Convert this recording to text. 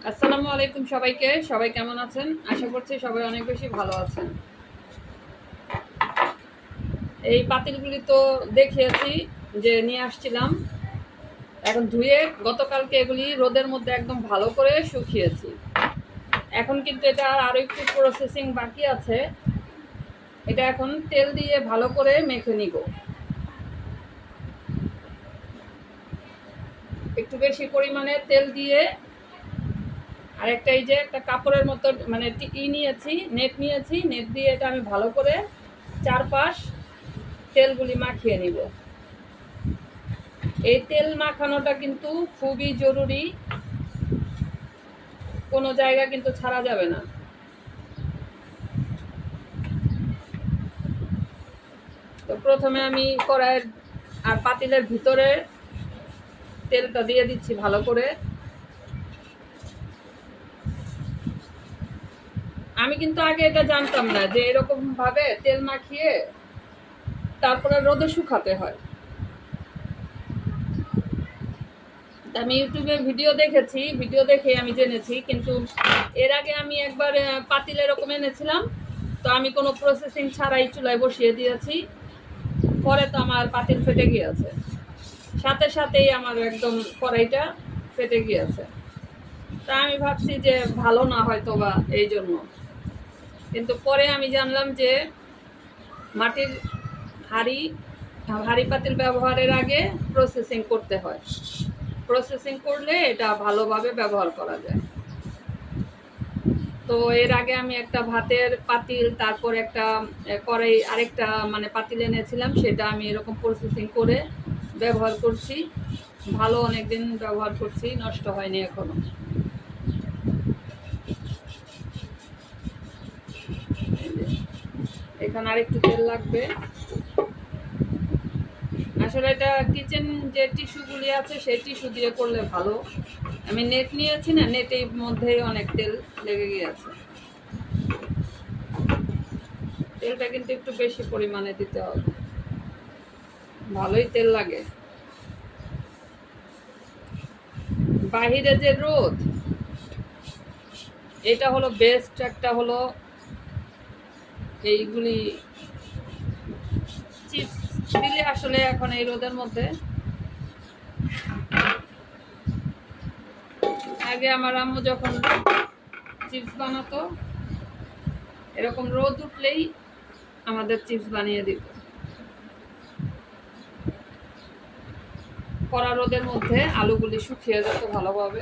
আসসালামু আলাইকুম সবাইকে। সবাই কেমন আছেন? আশা করছি সবাই অনেক বেশি ভালো আছেন। এই পাতিলগুলি তো দেখিয়েছি যে নিয়ে আসছিলাম। এখন ধুয়ে গতকালকে এগুলি রোদের মধ্যে একদম ভালো করে শুকিয়েছি। এখন কিন্তু এটা আরও একটু প্রসেসিং বাকি আছে। এটা এখন তেল দিয়ে ভালো করে মেখে নিব। একটু বেশি পরিমাণে তেল দিয়ে আর এই যে একটা কাপড়ের মতো মানে নিয়েছি, নেট নিয়েছি। নেট দিয়ে এটা আমি ভালো করে চারপাশ তেলগুলি মাখিয়ে নিব। এই তেল মাখানোটা কিন্তু খুবই জরুরি, কোনো জায়গা কিন্তু ছাড়া যাবে না। তো প্রথমে আমি কড়াইয়ের আর পাতিলের ভিতরে তেলটা দিয়ে দিচ্ছি ভালো করে। আমি কিন্তু আগে এটা জানতাম না যে এরকম ভাবে তেল মাখিয়ে তারপরে রোদে শুকাতে হয়। আমি ইউটিউবে ভিডিও দেখেছি, ভিডিও দেখে আমি জেনেছি। কিন্তু এর আগে আমি একবার পাতিল এরকম এনেছিলাম, তো আমি কোনো প্রসেসিং ছাড়াই চুলায় বসিয়ে দিয়েছি। পরে তো আমার পাতিল ফেটে গিয়েছে, সাথে সাথেই আমার একদম কড়াইটা ফেটে গিয়েছে। তা আমি ভাবছি যে ভালো না হয়তো বা এই জন্য। কিন্তু পরে আমি জানলাম যে মাটির হাঁড়ি হাঁড়ি পাতিল ব্যবহারের আগে প্রসেসিং করতে হয়। প্রসেসিং করলে এটা ভালোভাবে ব্যবহার করা যায়। তো এর আগে আমি একটা ভাতের পাতিল, তারপর একটা কড়াই, আরেকটা মানে পাতিল এনেছিলাম, সেটা আমি এরকম প্রসেসিং করে ব্যবহার করছি। ভালো অনেক দিন ব্যবহার করছি, নষ্ট হয়নি এখনো। এখানে আরেকটু তেল লাগবে। আসলে এটা কিচেন যে টিস্যুগুলি আছে সেই টিস্যু দিয়ে করলে ভালো। আমি নেট নিয়েছি না, নেটের মধ্যেই অনেক তেল লেগে গিয়েছে। তেলটা কিন্তু একটু বেশি পরিমাণে দিতে হবে, ভালোই তেল লাগে। বাহিরে যে রোদ, এটা হলো বেস্ট একটা হলো এইগুলি চিপস দিলে আসলে এখন এই রোদের মধ্যে। আগে আমার আম্মু যখন চিপস বানাতো, এরকম রোদ উঠলেই আমাদের চিপস বানিয়ে দিত। কড়া রোদের মধ্যে আলুগুলি শুকিয়ে যেত ভালোভাবে।